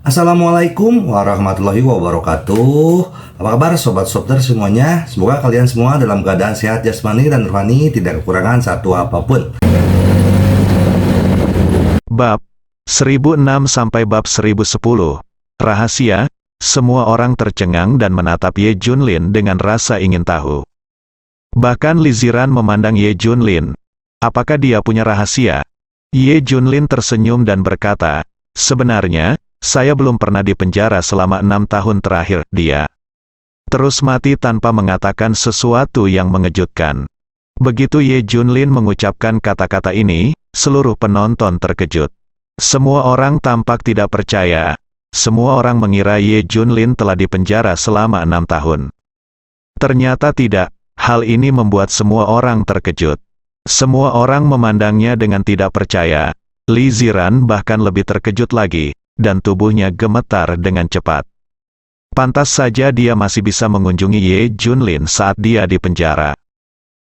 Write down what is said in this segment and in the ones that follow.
Assalamualaikum warahmatullahi wabarakatuh. Apa kabar sobat Softer semuanya? Semoga kalian semua dalam keadaan sehat jasmani dan rohani, tidak kekurangan satu apapun. Bab 1006 sampai bab 1010. Rahasia. Semua orang tercengang dan menatap Ye Junlin dengan rasa ingin tahu. Bahkan Li Ziran memandang Ye Junlin. Apakah dia punya rahasia? Ye Junlin tersenyum dan berkata, "Sebenarnya, saya belum pernah dipenjara selama 6 tahun terakhir." Dia terus mati tanpa mengatakan sesuatu yang mengejutkan. Begitu Ye Junlin mengucapkan kata-kata ini, seluruh penonton terkejut. Semua orang tampak tidak percaya. Semua orang mengira Ye Junlin telah dipenjara selama 6 tahun. Ternyata tidak. Hal ini membuat semua orang terkejut. Semua orang memandangnya dengan tidak percaya. Li Ziran bahkan lebih terkejut lagi, dan tubuhnya gemetar dengan cepat. Pantas saja dia masih bisa mengunjungi Ye Junlin saat dia di penjara.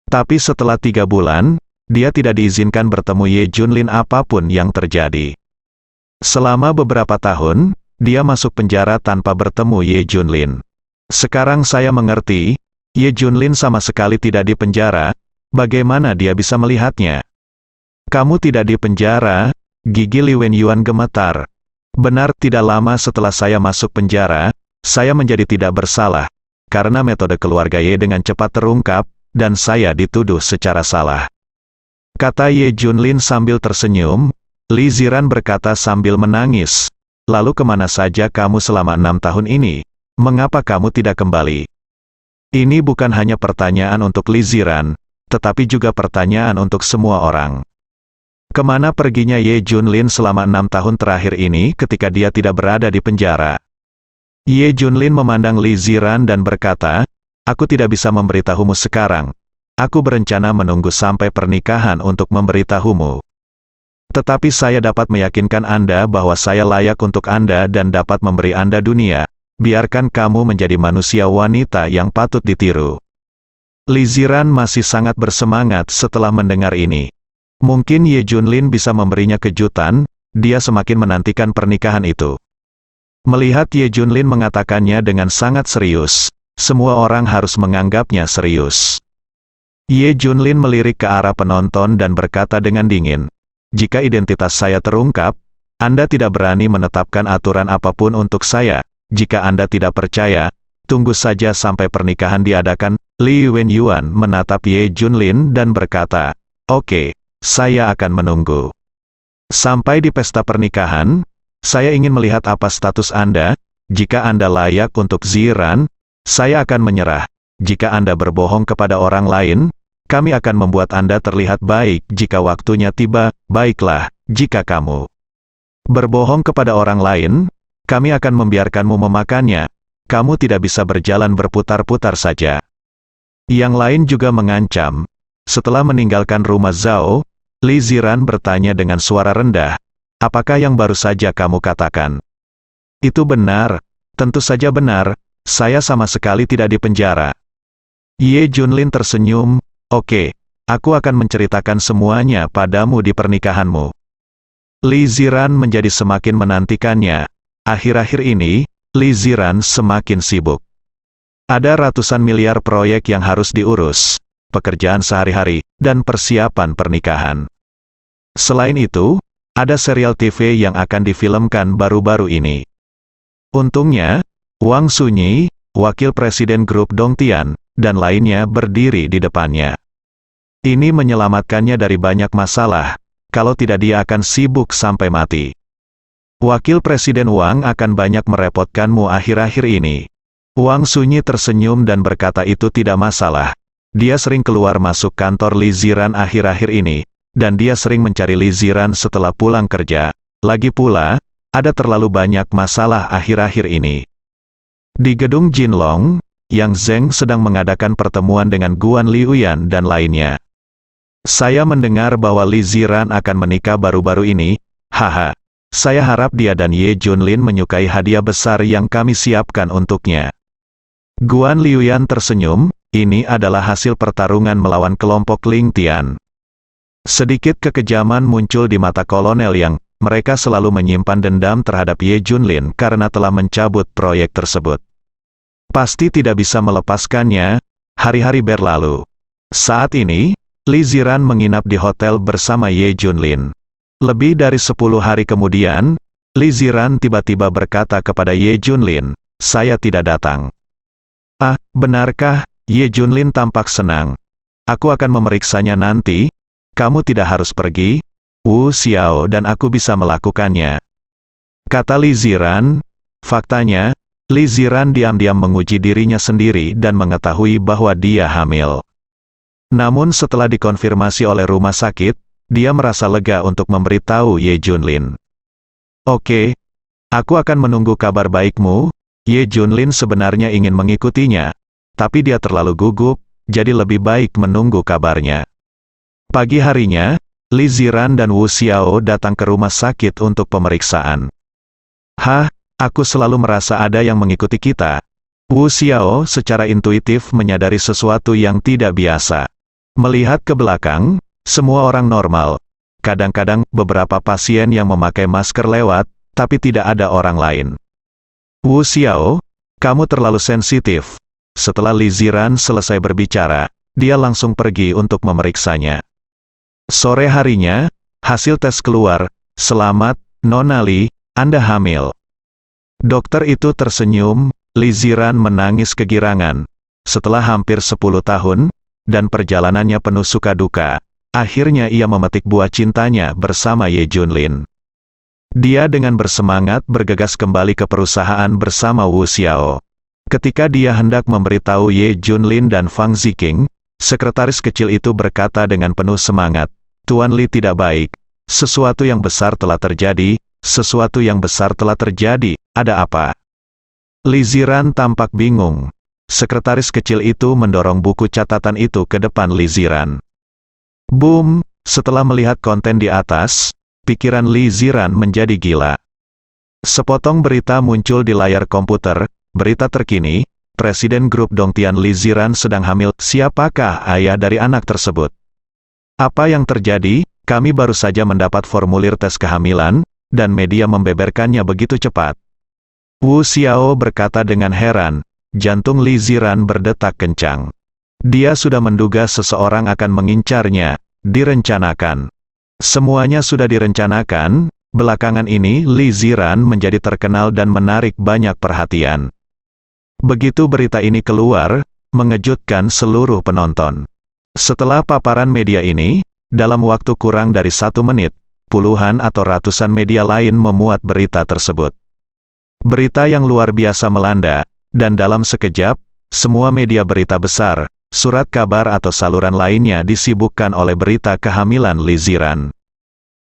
Tapi setelah 3 bulan, dia tidak diizinkan bertemu Ye Junlin apapun yang terjadi. Selama beberapa tahun, dia masuk penjara tanpa bertemu Ye Junlin. Sekarang saya mengerti, Ye Junlin sama sekali tidak di penjara. Bagaimana dia bisa melihatnya? Kamu tidak di penjara? Gigi Li Wenyuan gemetar. Benar, tidak lama setelah saya masuk penjara, saya menjadi tidak bersalah, karena metode keluarga Ye dengan cepat terungkap, dan saya dituduh secara salah. Kata Ye Junlin sambil tersenyum. Li Ziran berkata sambil menangis, "Lalu kemana saja kamu selama 6 tahun ini? Mengapa kamu tidak kembali?" Ini bukan hanya pertanyaan untuk Li Ziran, tetapi juga pertanyaan untuk semua orang. Kemana perginya Ye Junlin selama 6 tahun terakhir ini ketika dia tidak berada di penjara? Ye Junlin memandang Li Ziran dan berkata, "Aku tidak bisa memberitahumu sekarang. Aku berencana menunggu sampai pernikahan untuk memberitahumu. Tetapi saya dapat meyakinkan Anda bahwa saya layak untuk Anda dan dapat memberi Anda dunia. Biarkan kamu menjadi manusia wanita yang patut ditiru." Li Ziran masih sangat bersemangat setelah mendengar ini. Mungkin Ye Junlin bisa memberinya kejutan, dia semakin menantikan pernikahan itu. Melihat Ye Junlin mengatakannya dengan sangat serius, semua orang harus menganggapnya serius. Ye Junlin melirik ke arah penonton dan berkata dengan dingin, "Jika identitas saya terungkap, Anda tidak berani menetapkan aturan apapun untuk saya. Jika Anda tidak percaya, tunggu saja sampai pernikahan diadakan." Li Wenyuan menatap Ye Junlin dan berkata, "Oke, saya akan menunggu. Sampai di pesta pernikahan, saya ingin melihat apa status Anda. Jika Anda layak untuk Ziran, saya akan menyerah. Jika Anda berbohong kepada orang lain, kami akan membuat Anda terlihat baik jika waktunya tiba. Baiklah, jika kamu berbohong kepada orang lain, kami akan membiarkanmu memakannya. Kamu tidak bisa berjalan berputar-putar saja." Yang lain juga mengancam. Setelah meninggalkan rumah Zhao, Li Ziran bertanya dengan suara rendah, "Apakah yang baru saja kamu katakan?" "Itu benar, tentu saja benar, saya sama sekali tidak di penjara." Ye Junlin tersenyum, "Oke, aku akan menceritakan semuanya padamu di pernikahanmu." Li Ziran menjadi semakin menantikannya. Akhir-akhir ini, Li Ziran semakin sibuk. Ada ratusan miliar proyek yang harus diurus, pekerjaan sehari-hari, dan persiapan pernikahan. Selain itu, ada serial TV yang akan difilmkan baru-baru ini. Untungnya, Wang Sunyi, wakil presiden grup Dongtian, dan lainnya berdiri di depannya. Ini menyelamatkannya dari banyak masalah, kalau tidak dia akan sibuk sampai mati. "Wakil Presiden Wang akan banyak merepotkanmu akhir-akhir ini." Wang Sunyi tersenyum dan berkata itu tidak masalah. Dia sering keluar masuk kantor Li Ziran akhir-akhir ini, dan dia sering mencari Li Ziran setelah pulang kerja. Lagi pula, ada terlalu banyak masalah akhir-akhir ini. Di gedung Jinlong, Yang Zeng sedang mengadakan pertemuan dengan Guan Liuyan dan lainnya. "Saya mendengar bahwa Li Ziran akan menikah baru-baru ini. Haha. Saya harap dia dan Ye Junlin menyukai hadiah besar yang kami siapkan untuknya." Guan Liuyan tersenyum, ini adalah hasil pertarungan melawan kelompok Ling Tian. Sedikit kekejaman muncul di mata Kolonel Yang. mereka selalu menyimpan dendam terhadap Ye Junlin karena telah mencabut proyek tersebut. Pasti tidak bisa melepaskannya. Hari-hari berlalu. Saat ini, Li Ziran menginap di hotel bersama Ye Junlin. Lebih dari 10 hari kemudian, Li Ziran tiba-tiba berkata kepada Ye Junlin, "Saya tidak datang." "Ah, benarkah?" Ye Junlin tampak senang. "Aku akan memeriksanya nanti. Kamu tidak harus pergi. Wu Xiao dan aku bisa melakukannya," kata Li Ziran. Faktanya, Li Ziran diam-diam menguji dirinya sendiri dan mengetahui bahwa dia hamil. Namun setelah dikonfirmasi oleh rumah sakit, dia merasa lega untuk memberitahu Ye Junlin. "Oke, aku akan menunggu kabar baikmu." Ye Junlin sebenarnya ingin mengikutinya, tapi dia terlalu gugup, jadi lebih baik menunggu kabarnya. Pagi harinya, Li Ziran dan Wu Xiao datang ke rumah sakit untuk pemeriksaan. "Hah, aku selalu merasa ada yang mengikuti kita." Wu Xiao secara intuitif menyadari sesuatu yang tidak biasa. Melihat ke belakang, semua orang normal. Kadang-kadang, beberapa pasien yang memakai masker lewat, tapi tidak ada orang lain. "Wu Xiao, kamu terlalu sensitif." Setelah Li Ziran selesai berbicara, dia langsung pergi untuk memeriksanya. Sore harinya, hasil tes keluar. "Selamat, Nona Li, Anda hamil." Dokter itu tersenyum. Li Ziran menangis kegirangan. Setelah hampir 10 tahun, dan perjalanannya penuh suka duka, akhirnya ia memetik buah cintanya bersama Ye Junlin. Dia dengan bersemangat bergegas kembali ke perusahaan bersama Wu Xiao. Ketika dia hendak memberitahu Ye Junlin dan Fang Ziqing, sekretaris kecil itu berkata dengan penuh semangat, "Tuan Li tidak baik. Sesuatu yang besar telah terjadi. Sesuatu yang besar telah terjadi. Ada apa?" Li Ziran tampak bingung. Sekretaris kecil itu mendorong buku catatan itu ke depan Li Ziran. Boom! Setelah melihat konten di atas, pikiran Li Ziran menjadi gila. Sepotong berita muncul di layar komputer. Berita terkini, Presiden Grup Dongtian Li Ziran sedang hamil. Siapakah ayah dari anak tersebut? Apa yang terjadi? Kami baru saja mendapat formulir tes kehamilan, dan media membeberkannya begitu cepat. Wu Xiao berkata dengan heran. Jantung Li Ziran berdetak kencang. Dia sudah menduga seseorang akan mengincarnya. Direncanakan. Semuanya sudah direncanakan. Belakangan ini Li Ziran menjadi terkenal dan menarik banyak perhatian. Begitu berita ini keluar, mengejutkan seluruh penonton. Setelah paparan media ini, dalam waktu kurang dari 1 menit, puluhan atau ratusan media lain memuat berita tersebut. Berita yang luar biasa melanda. Dan dalam sekejap, semua media berita besar, surat kabar atau saluran lainnya disibukkan oleh berita kehamilan Li Ziran.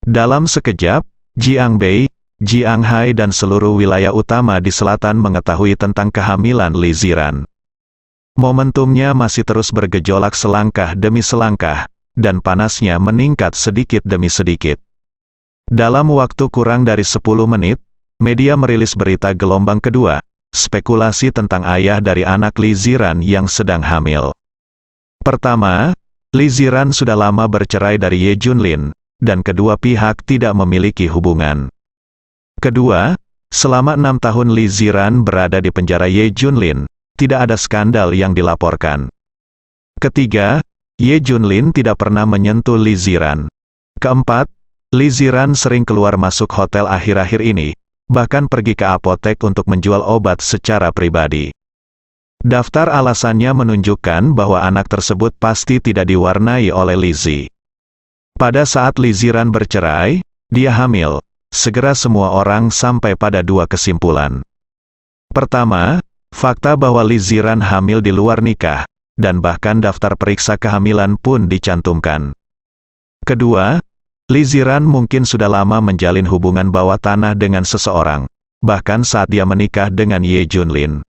Dalam sekejap, Jiangbei, Jianghai dan seluruh wilayah utama di selatan mengetahui tentang kehamilan Li Ziran. Momentumnya masih terus bergejolak selangkah demi selangkah, dan panasnya meningkat sedikit demi sedikit. Dalam waktu kurang dari 10 menit, media merilis berita gelombang kedua. Spekulasi tentang ayah dari anak Li Ziran yang sedang hamil. Pertama, Li Ziran sudah lama bercerai dari Ye Junlin, dan kedua pihak tidak memiliki hubungan. Kedua, selama 6 tahun Li Ziran berada di penjara Ye Junlin, tidak ada skandal yang dilaporkan. Ketiga, Ye Junlin tidak pernah menyentuh Li Ziran. Keempat, Li Ziran sering keluar masuk hotel akhir-akhir ini, bahkan pergi ke apotek untuk menjual obat secara pribadi. Daftar alasannya menunjukkan bahwa anak tersebut pasti tidak diwarnai oleh Li Zi. Pada saat Li Ziran bercerai, dia hamil. Segera semua orang sampai pada 2 kesimpulan. Pertama, fakta bahwa Li Ziran hamil di luar nikah, dan bahkan daftar periksa kehamilan pun dicantumkan. Kedua, Li Ziran mungkin sudah lama menjalin hubungan bawah tanah dengan seseorang, bahkan saat dia menikah dengan Ye Junlin.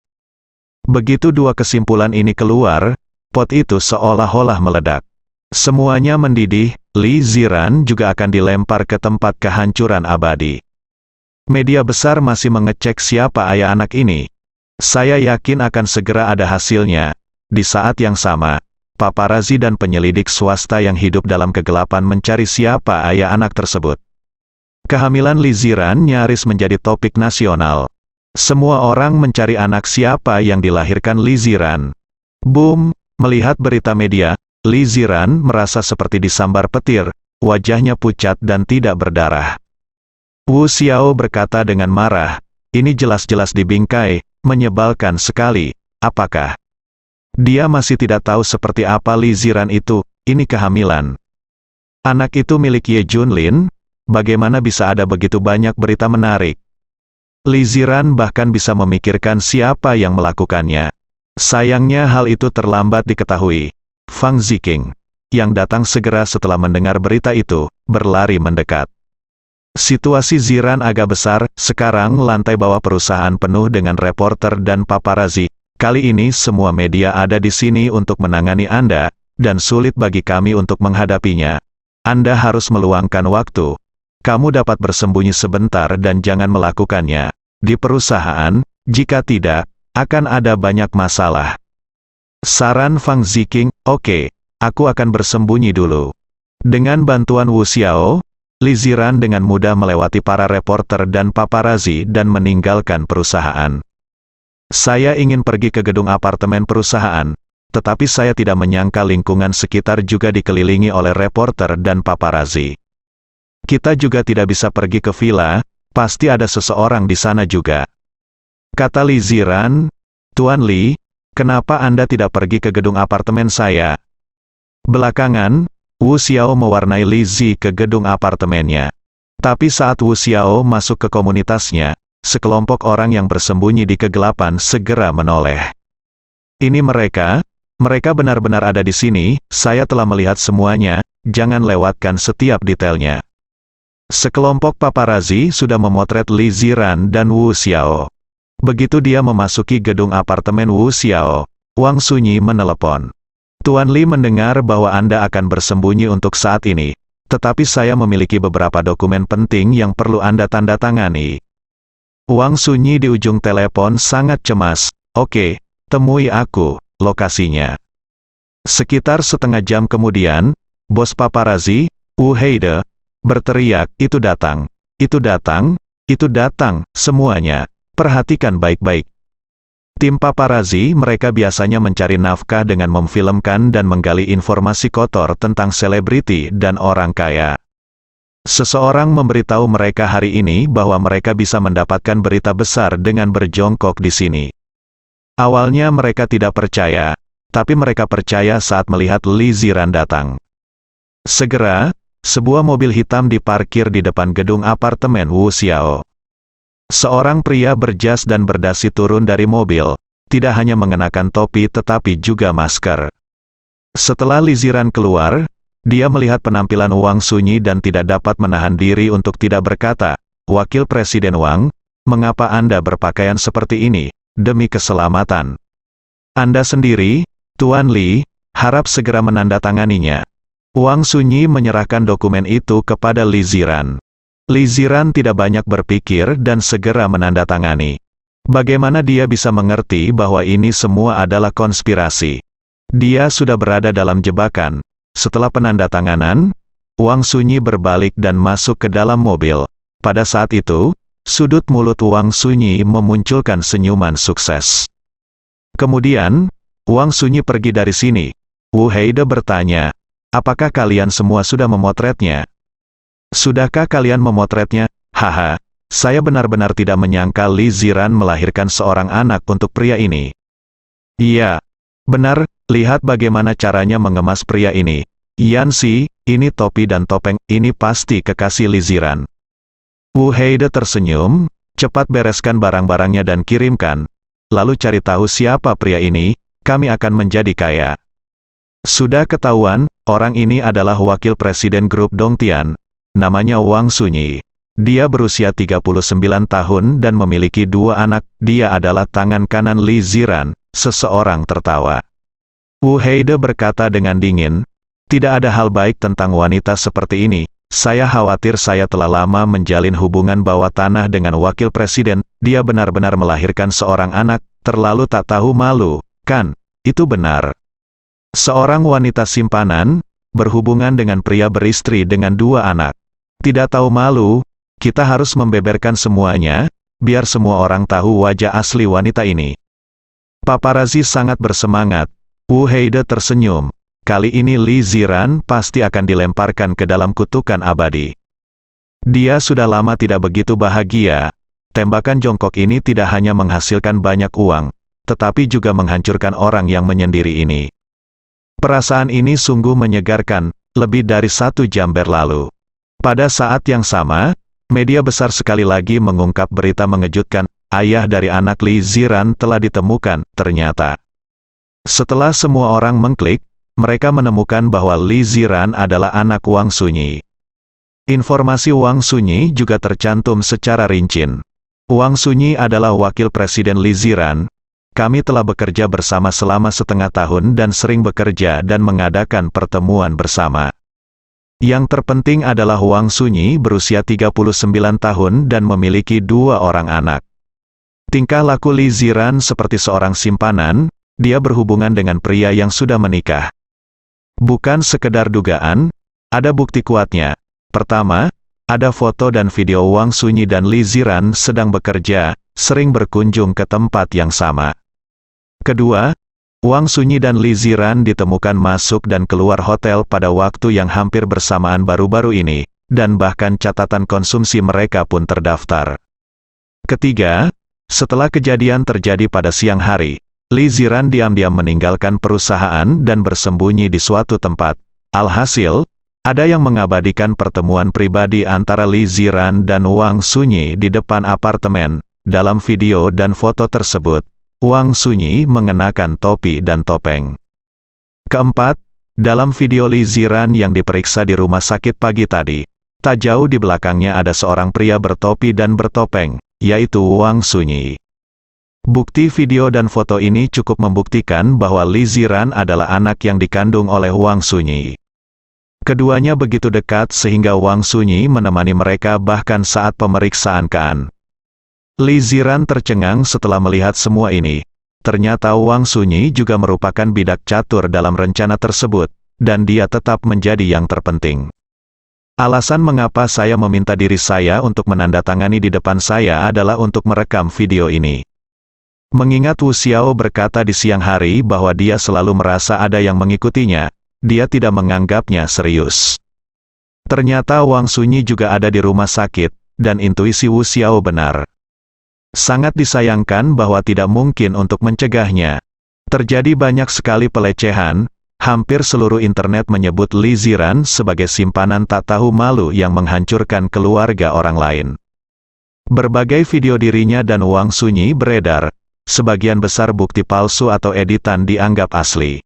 Begitu 2 kesimpulan ini keluar, pot itu seolah-olah meledak. Semuanya mendidih. Li Ziran juga akan dilempar ke tempat kehancuran abadi. Media besar masih mengecek siapa ayah anak ini. Saya yakin akan segera ada hasilnya. Di saat yang sama, paparazi dan penyelidik swasta yang hidup dalam kegelapan mencari siapa ayah anak tersebut. Kehamilan Lee Ziran nyaris menjadi topik nasional. Semua orang mencari anak siapa yang dilahirkan Lee Ziran. Boom! Melihat berita media, Lee Ziran merasa seperti disambar petir, wajahnya pucat dan tidak berdarah. Wu Xiao berkata dengan marah, ini jelas-jelas dibingkai, menyebalkan sekali, apakah dia masih tidak tahu seperti apa Lee Ziran itu, ini kehamilan. Anak itu milik Ye Junlin, bagaimana bisa ada begitu banyak berita menarik? Lee Ziran bahkan bisa memikirkan siapa yang melakukannya. Sayangnya hal itu terlambat diketahui. Fang Ziqing, yang datang segera setelah mendengar berita itu, berlari mendekat. Situasi Ziran agak besar, sekarang lantai bawah perusahaan penuh dengan reporter dan paparazzi. Kali ini semua media ada di sini untuk menangani Anda, dan sulit bagi kami untuk menghadapinya. Anda harus meluangkan waktu. Kamu dapat bersembunyi sebentar dan jangan melakukannya di perusahaan, jika tidak, akan ada banyak masalah. Saran Fang Ziqing, oke, aku akan bersembunyi dulu. Dengan bantuan Wu Xiao, Lee Ziran dengan mudah melewati para reporter dan paparazzi dan meninggalkan perusahaan. Saya ingin pergi ke gedung apartemen perusahaan, tetapi saya tidak menyangka lingkungan sekitar juga dikelilingi oleh reporter dan paparazzi. Kita juga tidak bisa pergi ke villa, pasti ada seseorang di sana juga. Kata Lee Ziran, Tuan Lee, kenapa Anda tidak pergi ke gedung apartemen saya? Belakangan, Wu Xiao mewarnai Li Zi ke gedung apartemennya. Tapi saat Wu Xiao masuk ke komunitasnya, sekelompok orang yang bersembunyi di kegelapan segera menoleh. Ini mereka benar-benar ada di sini, saya telah melihat semuanya, jangan lewatkan setiap detailnya. Sekelompok paparazzi sudah memotret Lee Ziran dan Wu Xiao. Begitu dia memasuki gedung apartemen Wu Xiao, Wang Sunyi menelepon. Tuan Lee mendengar bahwa Anda akan bersembunyi untuk saat ini, tetapi saya memiliki beberapa dokumen penting yang perlu Anda tanda tangani. Wang Sunyi di ujung telepon sangat cemas. Oke, temui aku, lokasinya. Sekitar setengah jam kemudian, bos paparazzi, Wu Heide, berteriak, itu datang, itu datang, itu datang, semuanya. Perhatikan baik-baik. Tim paparazzi mereka biasanya mencari nafkah dengan memfilmkan dan menggali informasi kotor tentang selebriti dan orang kaya. Seseorang memberitahu mereka hari ini bahwa mereka bisa mendapatkan berita besar dengan berjongkok di sini. Awalnya mereka tidak percaya, tapi mereka percaya saat melihat Lee Ziran datang. Segera, sebuah mobil hitam diparkir di depan gedung apartemen Wu Xiao. Seorang pria berjas dan berdasi turun dari mobil, tidak hanya mengenakan topi tetapi juga masker. Setelah Lee Ziran keluar, dia melihat penampilan Wang Sunyi dan tidak dapat menahan diri untuk tidak berkata, Wakil Presiden Wang, mengapa Anda berpakaian seperti ini, demi keselamatan Anda sendiri, Tuan Lee, harap segera menandatanganinya. Wang Sunyi menyerahkan dokumen itu kepada Lee Ziran. Lee Ziran tidak banyak berpikir dan segera menandatangani. Bagaimana dia bisa mengerti bahwa ini semua adalah konspirasi? Dia sudah berada dalam jebakan. Setelah penandatanganan, Wang Sunyi berbalik dan masuk ke dalam mobil. Pada saat itu, sudut mulut Wang Sunyi memunculkan senyuman sukses. Kemudian, Wang Sunyi pergi dari sini. Wu Heide bertanya, apakah kalian semua sudah memotretnya? Sudahkah kalian memotretnya? Haha, saya benar-benar tidak menyangka Lee Ziran melahirkan seorang anak untuk pria ini. Iya, benar, lihat bagaimana caranya mengemas pria ini. Yanxi, ini topi dan topeng, ini pasti kekasih Lee Ziran. Wu Heide tersenyum, cepat bereskan barang-barangnya dan kirimkan. Lalu cari tahu siapa pria ini, kami akan menjadi kaya. Sudah ketahuan, orang ini adalah wakil presiden grup Dongtian. Namanya Wang Sunyi. Dia berusia 39 tahun dan memiliki 2 anak. Dia adalah tangan kanan Lee Ziran. Seseorang tertawa. Wu Heide berkata dengan dingin, tidak ada hal baik tentang wanita seperti ini. Saya khawatir saya telah lama menjalin hubungan bawah tanah dengan wakil presiden. Dia benar-benar melahirkan seorang anak. Terlalu tak tahu malu, kan? Itu benar. Seorang wanita simpanan berhubungan dengan pria beristri dengan 2 anak. Tidak tahu malu, Kita harus membeberkan semuanya, biar semua orang tahu wajah asli wanita ini. Paparazi sangat bersemangat. Wu Heide tersenyum. Kali ini Li Ziran pasti akan dilemparkan ke dalam kutukan abadi. Dia sudah lama tidak begitu bahagia. Tembakan jongkok ini tidak hanya menghasilkan banyak uang, tetapi juga menghancurkan orang yang menyendiri ini. Perasaan ini sungguh menyegarkan, lebih dari 1 jam berlalu. Pada saat yang sama, media besar sekali lagi mengungkap berita mengejutkan, ayah dari anak Li Ziran telah ditemukan, ternyata. Setelah semua orang mengklik, mereka menemukan bahwa Li Ziran adalah anak Wang Sunyi. Informasi Wang Sunyi juga tercantum secara rinci. Wang Sunyi adalah wakil presiden Li Ziran. Kami telah bekerja bersama selama setengah tahun dan sering bekerja dan mengadakan pertemuan bersama. Yang terpenting adalah Wang Sunyi berusia 39 tahun dan memiliki 2 orang anak. Tingkah laku Li Ziran seperti seorang simpanan, dia berhubungan dengan pria yang sudah menikah. Bukan sekedar dugaan, ada bukti kuatnya. Pertama, ada foto dan video Wang Sunyi dan Li Ziran sedang bekerja, sering berkunjung ke tempat yang sama. Kedua, Wang Sunyi dan Li Ziran ditemukan masuk dan keluar hotel pada waktu yang hampir bersamaan baru-baru ini, dan bahkan catatan konsumsi mereka pun terdaftar. Ketiga, setelah kejadian terjadi pada siang hari, Li Ziran diam-diam meninggalkan perusahaan dan bersembunyi di suatu tempat. Alhasil, ada yang mengabadikan pertemuan pribadi antara Li Ziran dan Wang Sunyi di depan apartemen. Dalam video dan foto tersebut, Wang Sunyi mengenakan topi dan topeng. Keempat, dalam video Li Ziran yang diperiksa di rumah sakit pagi tadi, tak jauh di belakangnya ada seorang pria bertopi dan bertopeng, yaitu Wang Sunyi. Bukti video dan foto ini cukup membuktikan bahwa Li Ziran adalah anak yang dikandung oleh Wang Sunyi. Keduanya begitu dekat sehingga Wang Sunyi menemani mereka bahkan saat pemeriksaan Kaan. Li Ziran tercengang setelah melihat semua ini. Ternyata Wang Sunyi juga merupakan bidak catur dalam rencana tersebut, dan dia tetap menjadi yang terpenting. Alasan mengapa saya meminta diri saya untuk menandatangani di depan saya adalah untuk merekam video ini. Mengingat Wu Xiao berkata di siang hari bahwa dia selalu merasa ada yang mengikutinya, dia tidak menganggapnya serius. Ternyata Wang Sunyi juga ada di rumah sakit, dan intuisi Wu Xiao benar. Sangat disayangkan bahwa tidak mungkin untuk mencegahnya. Terjadi banyak sekali pelecehan, hampir seluruh internet menyebut Li Ziran sebagai simpanan tak tahu malu yang menghancurkan keluarga orang lain. Berbagai video dirinya dan Wang Sunyi beredar. Sebagian besar bukti palsu atau editan dianggap asli.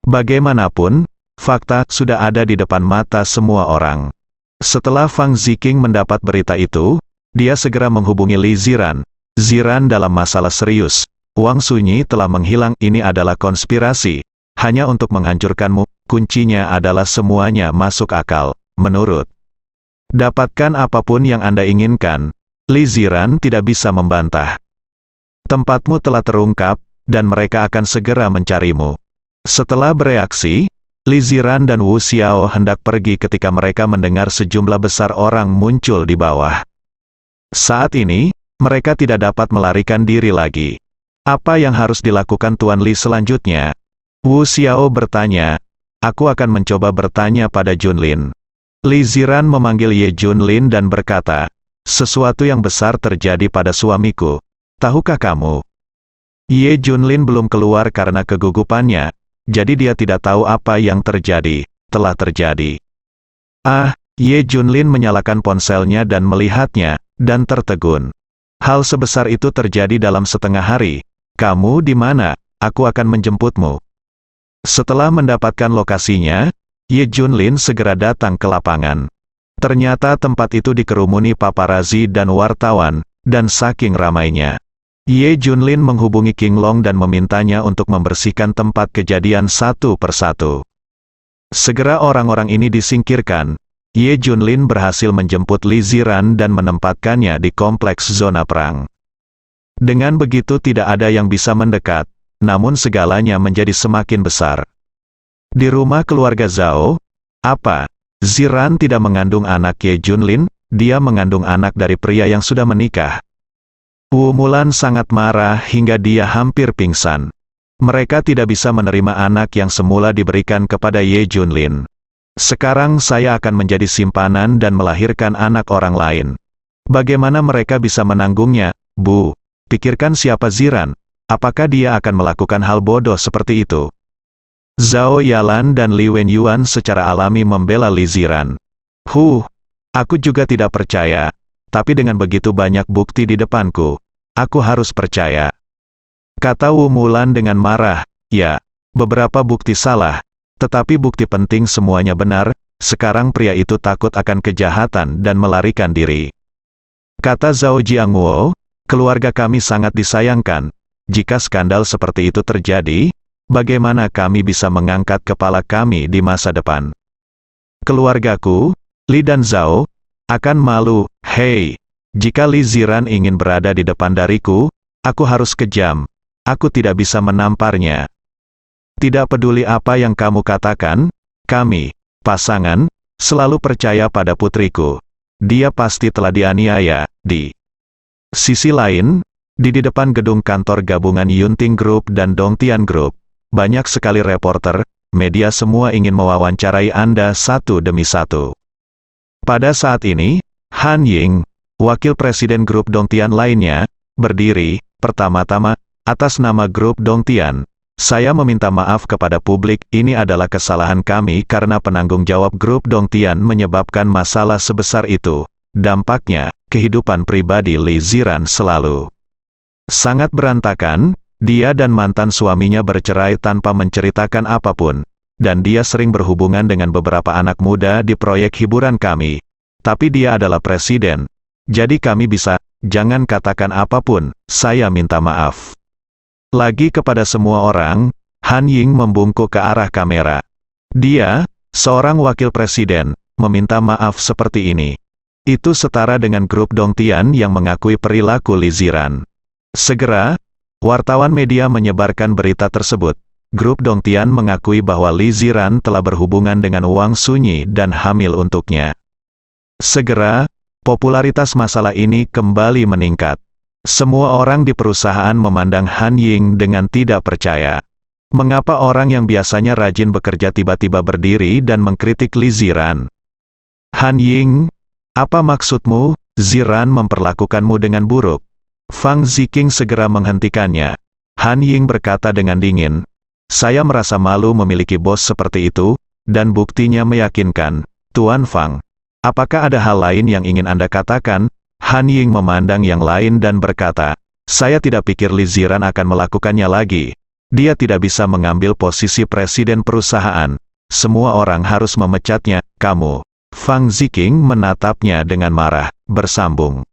Bagaimanapun, fakta sudah ada di depan mata semua orang. Setelah Fang Ziqing mendapat berita itu, dia segera menghubungi Li Ziran. Ziran dalam masalah serius. Wang Sunyi telah menghilang, ini adalah konspirasi. Hanya untuk menghancurkanmu, kuncinya adalah semuanya masuk akal, menurut. Dapatkan apapun yang Anda inginkan. Li Ziran tidak bisa membantah. Tempatmu telah terungkap, dan mereka akan segera mencarimu. Setelah bereaksi, Li Ziran dan Wu Xiao hendak pergi ketika mereka mendengar sejumlah besar orang muncul di bawah. Saat ini, mereka tidak dapat melarikan diri lagi. Apa yang harus dilakukan Tuan Li selanjutnya? Wu Xiao bertanya. Aku akan mencoba bertanya pada Junlin. Li Ziran memanggil Ye Junlin dan berkata, sesuatu yang besar terjadi pada suamiku. Tahukah kamu? Ye Junlin belum keluar karena kegugupannya, jadi dia tidak tahu apa yang telah terjadi. Ye Junlin menyalakan ponselnya dan melihatnya, dan tertegun. Hal sebesar itu terjadi dalam setengah hari. Kamu di mana? Aku akan menjemputmu. Setelah mendapatkan lokasinya, Ye Junlin segera datang ke lapangan. Ternyata tempat itu dikerumuni paparazi dan wartawan, dan saking ramainya. Ye Junlin menghubungi King Long dan memintanya untuk membersihkan tempat kejadian satu persatu. Segera orang-orang ini disingkirkan. Ye Junlin berhasil menjemput Li Ziran dan menempatkannya di kompleks zona perang. Dengan begitu tidak ada yang bisa mendekat, namun segalanya menjadi semakin besar. Di rumah keluarga Zhao, apa? Ziran tidak mengandung anak Ye Junlin? dia mengandung anak dari pria yang sudah menikah. Wu Mulan sangat marah hingga dia hampir pingsan. Mereka tidak bisa menerima anak yang semula diberikan kepada Ye Junlin. Sekarang saya akan menjadi simpanan dan melahirkan anak orang lain. Bagaimana mereka bisa menanggungnya, Bu? Pikirkan siapa Ziran. Apakah dia akan melakukan hal bodoh seperti itu? Zhao Yalan dan Li Wenyuan secara alami membela Li Ziran. Aku juga tidak percaya. Tapi dengan begitu banyak bukti di depanku, aku harus percaya. Kata Wu Mulan dengan marah, ya, beberapa bukti salah, tetapi bukti penting semuanya benar. Sekarang pria itu takut akan kejahatan dan melarikan diri. Kata Zhao Jiangwo, keluarga kami sangat disayangkan. Jika skandal seperti itu terjadi, bagaimana kami bisa mengangkat kepala kami di masa depan? Keluargaku, Li dan Zhao, akan malu. Hei, jika Li Ziran ingin berada di depan dariku, aku harus kejam. Aku tidak bisa menamparnya. Tidak peduli apa yang kamu katakan, kami, pasangan, selalu percaya pada putriku. Dia pasti telah dianiaya. Di sisi lain, di depan gedung kantor gabungan Yunting Group dan Dongtian Group, banyak sekali reporter, media semua ingin mewawancarai Anda satu demi satu. Pada saat ini, Han Ying, wakil presiden grup Dongtian lainnya, berdiri. Pertama-tama, atas nama grup Dongtian, saya meminta maaf kepada publik. Ini adalah kesalahan kami karena penanggung jawab grup Dongtian menyebabkan masalah sebesar itu. Dampaknya, kehidupan pribadi Li Ziran selalu sangat berantakan. Dia dan mantan suaminya bercerai tanpa menceritakan apapun, dan dia sering berhubungan dengan beberapa anak muda di proyek hiburan kami. Tapi dia adalah presiden, jadi kami bisa, jangan katakan apapun, saya minta maaf. Lagi kepada semua orang, Han Ying membungkuk ke arah kamera. Dia, seorang wakil presiden, meminta maaf seperti ini. Itu setara dengan grup Dongtian yang mengakui perilaku Li Ziran. Segera, wartawan media menyebarkan berita tersebut. Grup Dongtian mengakui bahwa Li Ziran telah berhubungan dengan Wang Sunyi dan hamil untuknya. Segera, popularitas masalah ini kembali meningkat. Semua orang di perusahaan memandang Han Ying dengan tidak percaya. Mengapa orang yang biasanya rajin bekerja tiba-tiba berdiri dan mengkritik Li Ziran? Han Ying, apa maksudmu? Ziran memperlakukanmu dengan buruk. Fang Ziqing segera menghentikannya. Han Ying berkata dengan dingin, saya merasa malu memiliki bos seperti itu, dan buktinya meyakinkan. Tuan Fang, apakah ada hal lain yang ingin Anda katakan? Han Ying memandang yang lain dan berkata, saya tidak pikir Li Ziran akan melakukannya lagi. Dia tidak bisa mengambil posisi presiden perusahaan. Semua orang harus memecatnya. Kamu. Fang Ziqing menatapnya dengan marah, bersambung.